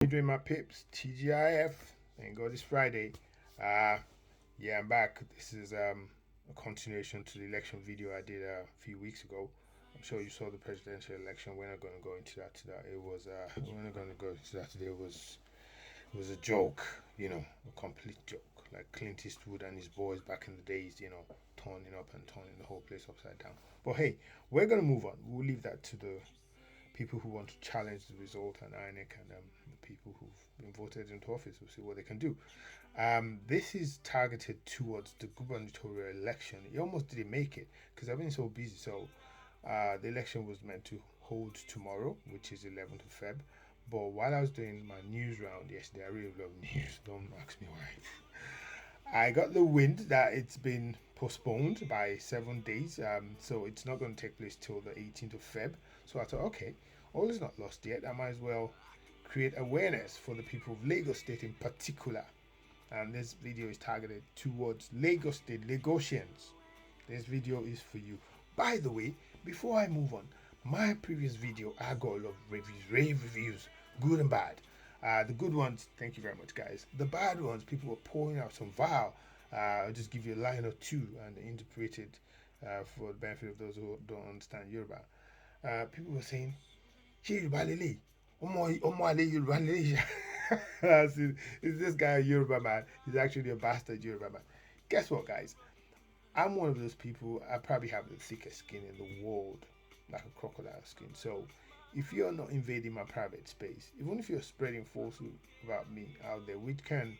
How you doing, my pips? TGIF. Thank God it's Friday. Uh, yeah, I'm back. This is a continuation to the election video I did a few weeks ago. I'm sure you saw the presidential election. We're not going to go into that today. We're not going to go into that today. It was a joke, a complete joke. Like Clint Eastwood and his boys back in the days, turning up and turning the whole place upside down. But hey, we're going to move on. We'll leave that to the people who want to challenge the result and INEC and the people who've been voted into office. We'll see what they can do. This is targeted towards the gubernatorial election. It almost didn't make it because I've been so busy. So the election was meant to hold tomorrow, which is 11th of Feb. But while I was doing my news round yesterday, I really love news. Don't ask me why. I got the wind that it's been postponed by 7 days. So it's not going to take place till the 18th of Feb. So I thought, okay, all is not lost yet. I might as well create awareness for the people of Lagos State in particular. And this video is targeted towards Lagos State, Lagosians. This video is for you. By the way, before I move on, my previous video, I got a lot of rave reviews, good and bad. The good ones, thank you very much, guys. The bad ones, people were pouring out some vile. I'll just give you a line or two and interpret it for the benefit of those who don't understand Yoruba. People were saying, "Ṣé Yorùbá lélẹ̀? Ọmọ àlè Yorùbá lélẹ̀." Is this guy a Yoruba man? He's actually a bastard Yoruba man. Guess what, guys? I'm one of those people. I probably have the thickest skin in the world, like a crocodile skin. So, if you're not invading my private space, even if you're spreading falsehood about me out there, which can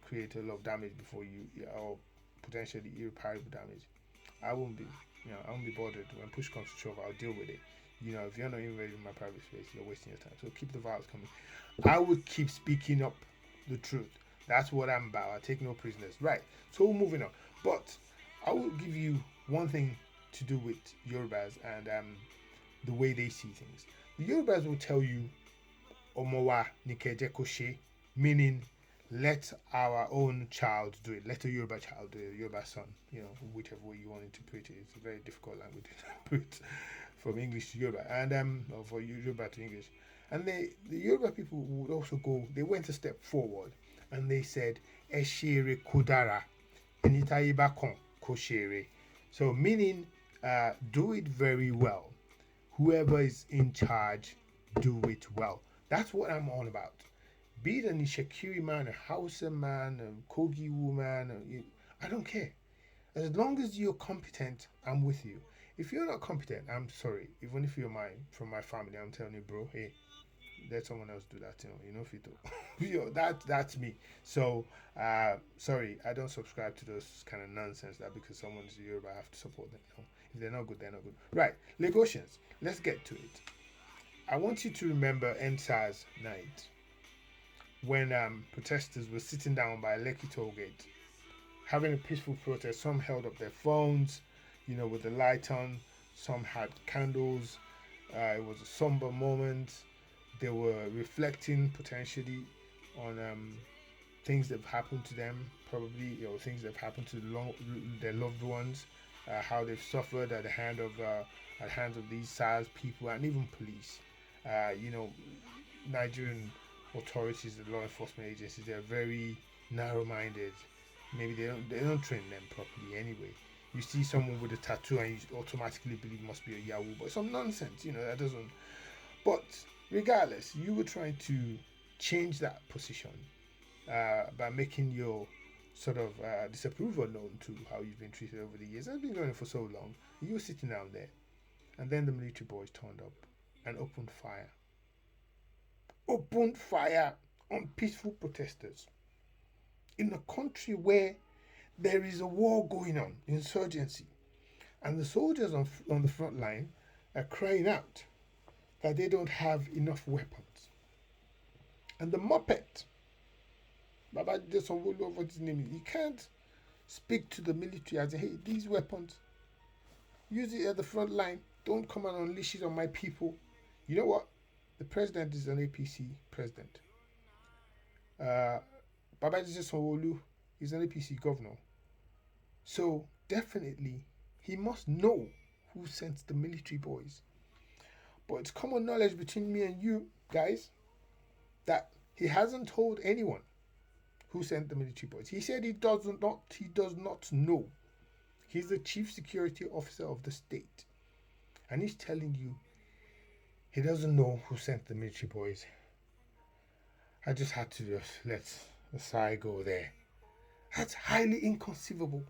create a lot of damage before you, or potentially irreparable damage, I won't be, I won't be bothered. When push comes to shove, I'll deal with it. If you're not invading my private space, you're wasting your time. So keep the violence coming. I would keep speaking up the truth. That's what I'm about. I take no prisoners. Right. So moving on. But I will give you one thing to do with Yorubas and the way they see things. The Yorubas will tell you Omowa Nikeje Koshe, meaning let our own child do it. Let a Yoruba child do it, a Yoruba son, whichever way you want to put it. It's a very difficult language to put from English to Yoruba, and or for Yoruba to English. And the Yoruba people would also go, they went a step forward and they said, Eshere Kodara, Enitayiba Kon Koshere. So, meaning, do it very well. Whoever is in charge, do it well. That's what I'm on about. Be it a Nishikiri man, a Hausa man, a Kogi woman, I don't care. As long as you're competent, I'm with you. If you're not competent, I'm sorry. Even if you're from my family, I'm telling you, bro, hey, let someone else do that. Fito. That's me. So, sorry, I don't subscribe to those kind of nonsense that because someone's Yoruba, I have to support them. No. If they're not good, they're not good. Right, Lagosians, let's get to it. I want you to remember NSAS night when protesters were sitting down by Lekki toll gate having a peaceful protest. Some held up their phones, with the light on. Some had candles. It was a somber moment. They were reflecting potentially on things that have happened to them, probably, things that have happened to their loved ones, how they've suffered at the hands of these SARS people and even police. Nigerian authorities, the law enforcement agencies, they're very narrow-minded. Maybe they don't train them properly anyway. You see someone with a tattoo and you automatically believe must be a Yahoo, but some nonsense, that doesn't. But regardless, you were trying to change that position by making your sort of disapproval known to how you've been treated over the years. It's been going on for so long. You were sitting down there, and then the military boys turned up and opened fire. Opened fire on peaceful protesters in a country where there is a war going on, insurgency, and the soldiers on the front line are crying out that they don't have enough weapons. And the Muppet, Babajide Sanwo-Olu, what's his name, he can't speak to the military as, hey, these weapons, use it at the front line. Don't come and unleash it on my people. You know what? The president is an APC president. Babajide Sanwo-Olu is an APC governor. So definitely he must know who sent the military boys. But it's common knowledge between me and you guys that He hasn't told anyone who sent the military boys. He said he does not know. He's the chief security officer of the state. And he's telling you he doesn't know who sent the military boys. I just had to just let the sigh go there. That's highly inconceivable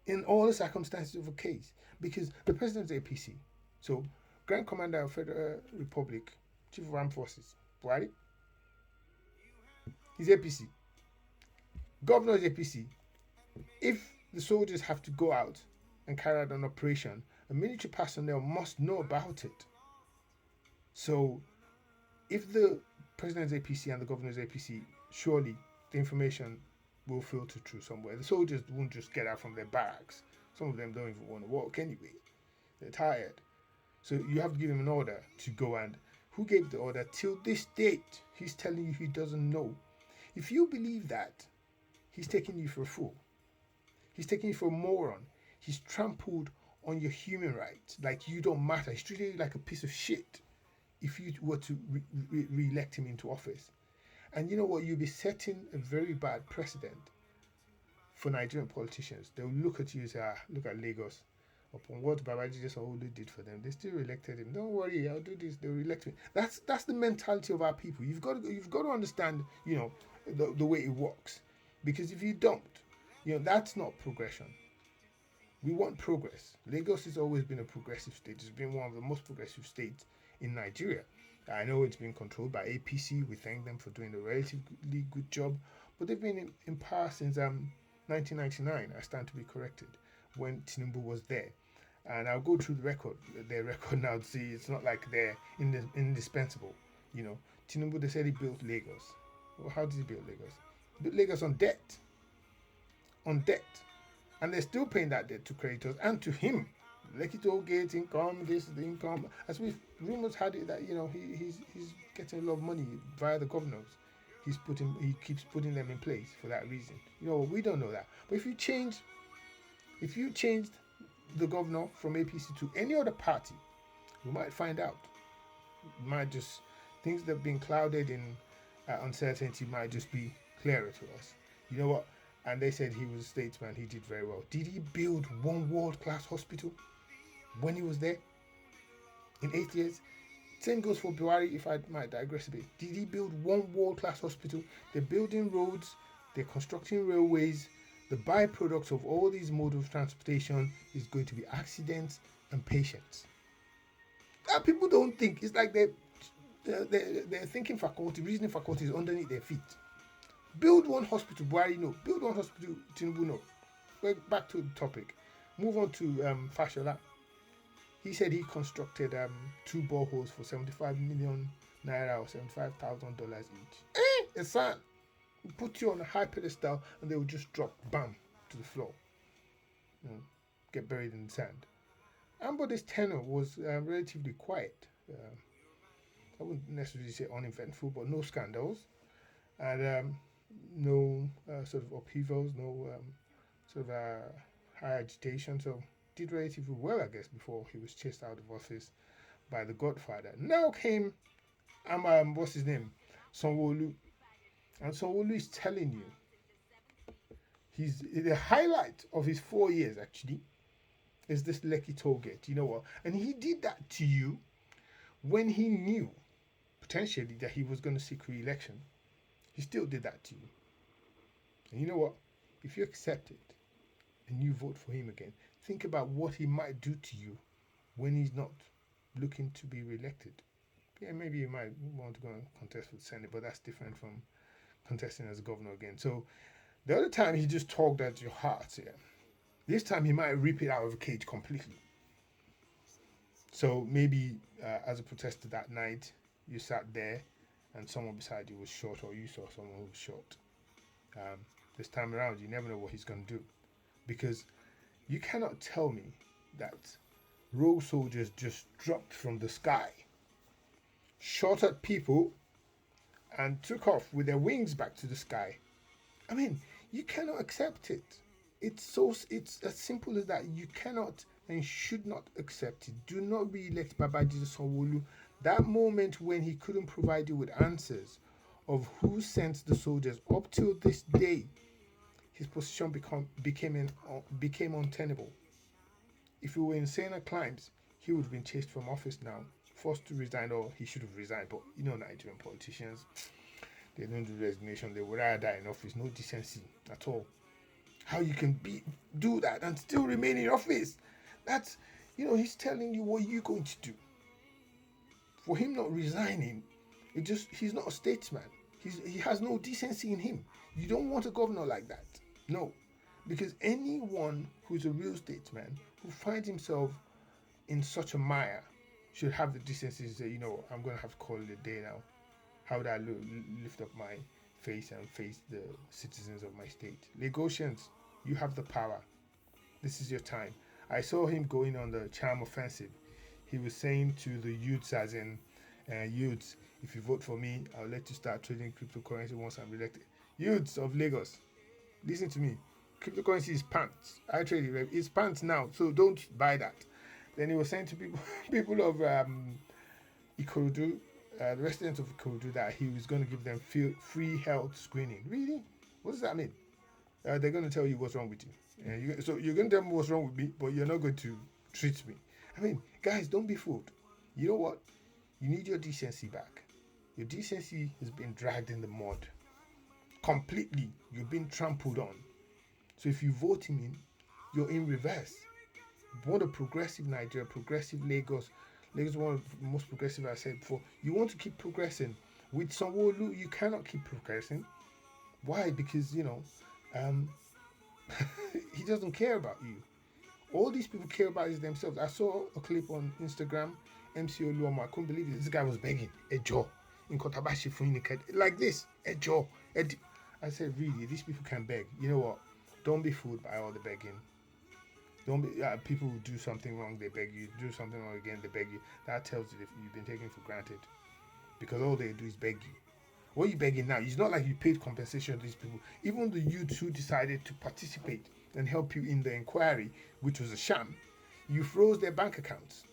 in all the circumstances of a case. Because the president's APC. So, Grand Commander of Federal Republic, Chief of Armed Forces, Buhari, he's APC. Governor is APC. If the soldiers have to go out and carry out an operation, a military personnel must know about it. So, if the president's APC and the governor's APC, surely the information will filter through somewhere. The soldiers won't just get out from their barracks. Some of them don't even want to walk anyway. They're tired. So you have to give him an order to go, and who gave the order? Till this date, he's telling you he doesn't know. If you believe that, he's taking you for a fool. He's taking you for a moron. He's trampled on your human rights like you don't matter. He's treated you like a piece of shit if you were to re-elect him into office. And you know what? You'll be setting a very bad precedent for Nigerian politicians. They'll look at you and say, look at Lagos. Upon what Babajide Sanwo-Olu did for them, they still elected him. Don't worry, I'll do this. They'll elect me. That's the mentality of our people. You've got to understand, the way it works. Because if you don't, that's not progression. We want progress. Lagos has always been a progressive state. It's been one of the most progressive states in Nigeria. I know it's been controlled by APC. We thank them for doing a relatively good job. But they've been in power since 1999. I stand to be corrected, when Tinubu was there. And I'll go through their record now to see it's not like they're indispensable. Tinubu, they said he built Lagos. Well, how did he build Lagos? He built Lagos on debt. On debt. And they're still paying that debt to creditors and to him. Lekki toll gate income, this is the income. As we've rumors had it that he's getting a lot of money via the governors. He keeps putting them in place for that reason. We don't know that. But if you changed the governor from APC to any other party, we might find out. Things that have been clouded in uncertainty might just be clearer to us. You know what? And they said he was a statesman. He did very well. Did he build one world-class hospital when he was there in 8 years? Same goes for Buhari, if I might digress a bit. Did he build one world-class hospital? They're building roads. They're constructing railways. The byproduct of all these modes of transportation is going to be accidents and patients. That people don't think. It's like their thinking faculty, reasoning faculty is underneath their feet. Build one hospital, Buhari, no. Build one hospital, Tinubu, no. Back to the topic. Move on to Fashola. He said he constructed 2 boreholes for 75 million naira or $75,000 each. It's sad. Put you on a high pedestal and they will just drop, bam, to the floor. Get buried in the sand. Ambodi's tenure was relatively quiet. I wouldn't necessarily say uneventful, but no scandals. And no sort of upheavals, no sort of high agitation. So did relatively well, I guess, before he was chased out of office by the Godfather. Now came, what's his name? Sanwo-Olu. And Sanwo-Olu is telling you, the highlight of his 4 years, actually, is this Lekki toll gate. You know what? And he did that to you when he knew, potentially, that he was going to seek re-election. He still did that to you. And you know what? If you accept it and you vote for him again, think about what he might do to you when he's not looking to be re-elected. Yeah, maybe you might want to go and contest for the Senate, but that's different from contesting as governor again. So the other time he just talked at your heart. Yeah. This time he might rip it out of the cage completely. So maybe as a protester that night, you sat there and someone beside you was shot, or you saw someone who was shot. This time around, you never know what he's going to do. Because you cannot tell me that rogue soldiers just dropped from the sky, shot at people, and took off with their wings back to the sky. I mean, you cannot accept it. It's as simple as that. You cannot and should not accept it. Do not re-elect Babajide Sanwo-Olu. That moment when he couldn't provide you with answers of who sent the soldiers. Up till this day, his position became untenable. If he were insane at climes, he would have been chased from office now, forced to resign, or he should have resigned. But you know, Nigerian politicians, they don't do resignation. They would rather die in office. No decency at all. How you can do that and still remain in office? That's, he's telling you what you're going to do. For him not resigning, he's not a statesman. He has no decency in him. You don't want a governor like that. No. Because anyone who's a real statesman who finds himself in such a mire should have the decency to say, I'm going to have to call it a day now. How would I lift up my face and face the citizens of my state? Lagosians, you have the power. This is your time. I saw him going on the charm offensive. He was saying to the youths, as in, youths, if you vote for me, I'll let you start trading cryptocurrency once I'm elected. Youths of Lagos, listen to me. Cryptocurrency is pants. I trade it. It's pants now, so don't buy that. Then he was saying to people of Ikorodu, the residents of Ikorodu, that he was going to give them free health screening. Really? What does that mean? They're going to tell you what's wrong with you. So you're going to tell me what's wrong with me, but you're not going to treat me. I mean, guys, don't be fooled. You know what? You need your decency back. Your decency has been dragged in the mud. Completely. You've been trampled on. So if you vote him in, you're in reverse. You want a progressive Nigeria, progressive Lagos. Lagos is one of the most progressive I said before. You want to keep progressing. With Sanwo-Olu, you cannot keep progressing. Why? Because, he doesn't care about you. All these people care about is themselves. I saw a clip on Instagram, MC Oluomo. I couldn't believe it. This guy was begging, Ejo, in Kotabashi for like this, Ejo. I said, really, these people can beg. You know what? Don't be fooled by all the begging. Don't be. People who do something wrong, they beg you. Do something wrong again, they beg you. That tells you that you've been taken for granted, because all they do is beg you. What are you begging now? It's not like you paid compensation to these people. Even the youths who decided to participate and help you in the inquiry, which was a sham, you froze their bank accounts.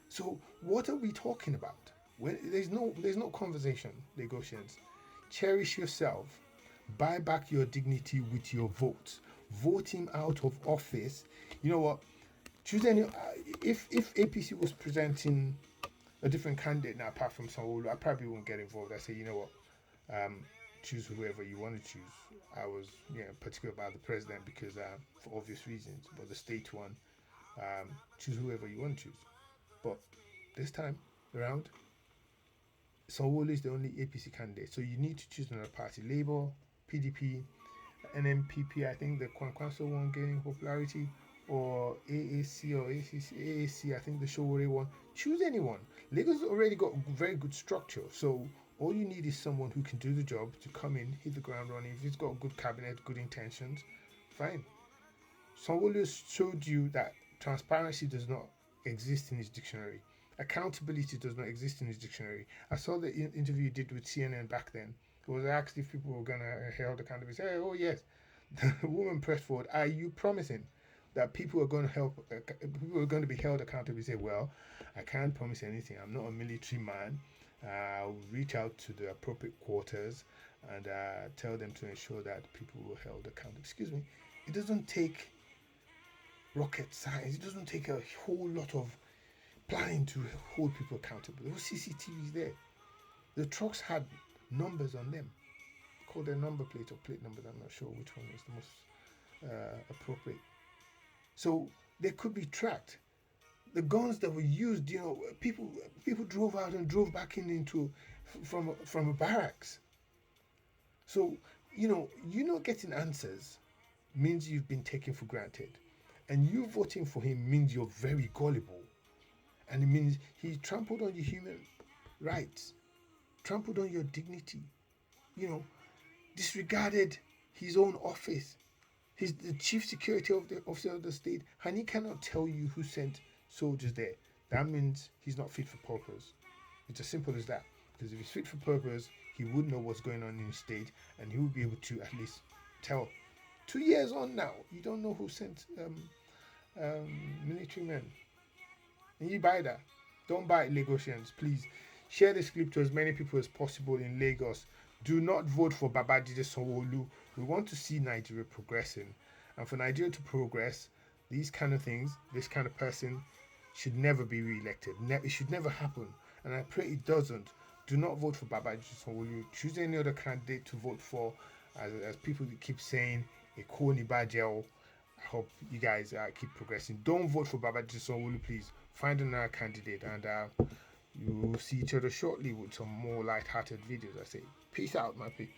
So what are we talking about? There's no conversation, Lagosians. Cherish yourself. Buy back your dignity with your votes. Vote him out of office. You know what? Choose any. If APC was presenting a different candidate now apart from Sanwo-Olu, I probably won't get involved. I say, you know what? Choose whoever you want to choose. I was particular about the president because for obvious reasons, but the state one, choose whoever you want to choose. But this time around, Sanwo-Olu is the only APC candidate, so you need to choose another party. Labour, PDP, NMPP, I think the Kwankwaso one gaining popularity, or AAC or AAC, I think the Showore one. Choose anyone. Lagos has already got very good structure, so all you need is someone who can do the job to come in, hit the ground running. If he's got a good cabinet, good intentions, fine. Sanwo-Olu showed you that transparency does not exist in his dictionary. Accountability does not exist in his dictionary. I saw the interview you did with CNN back then. It was asked if people were going to hold accountability. Say, oh yes. The woman pressed forward. Are you promising that people are going to be held accountable? He said, well, I can't promise anything. I'm not a military man. I'll reach out to the appropriate quarters and tell them to ensure that people were held accountable. Excuse me. It doesn't take rocket science. It doesn't take a whole lot of planning to hold people accountable. There was CCTVs there. The trucks had numbers on them. Called their number plate or plate numbers. I'm not sure which one is the most appropriate. So they could be tracked. The guns that were used, people drove out and drove back from a barracks. So, you not getting answers means you've been taken for granted. And you voting for him means you're very gullible. And it means he trampled on your human rights, trampled on your dignity, disregarded his own office. He's the chief security officer of the state, and he cannot tell you who sent soldiers there. That means he's not fit for purpose. It's as simple as that. Because if he's fit for purpose, he would know what's going on in his state, and he would be able to at least tell. 2 years on now, you don't know who sent military men. And you buy that. Don't buy it, Lagosians, please. Share this clip to as many people as possible in Lagos Do not vote for Babajide Sanwo-Olu. We want to see Nigeria progressing, and for Nigeria to progress, these kind of things, this kind of person, should never be re-elected. It should never happen, and I pray it doesn't. Do not vote for Babajide Sanwo-Olu. Choose any other candidate to vote for, as people keep saying, Ekoni Bajel. I hope you guys keep progressing. Don't vote for Babajide Sanwo-Olu, please. Find another candidate, and you will see each other shortly with some more light-hearted videos. I say, peace out, my people.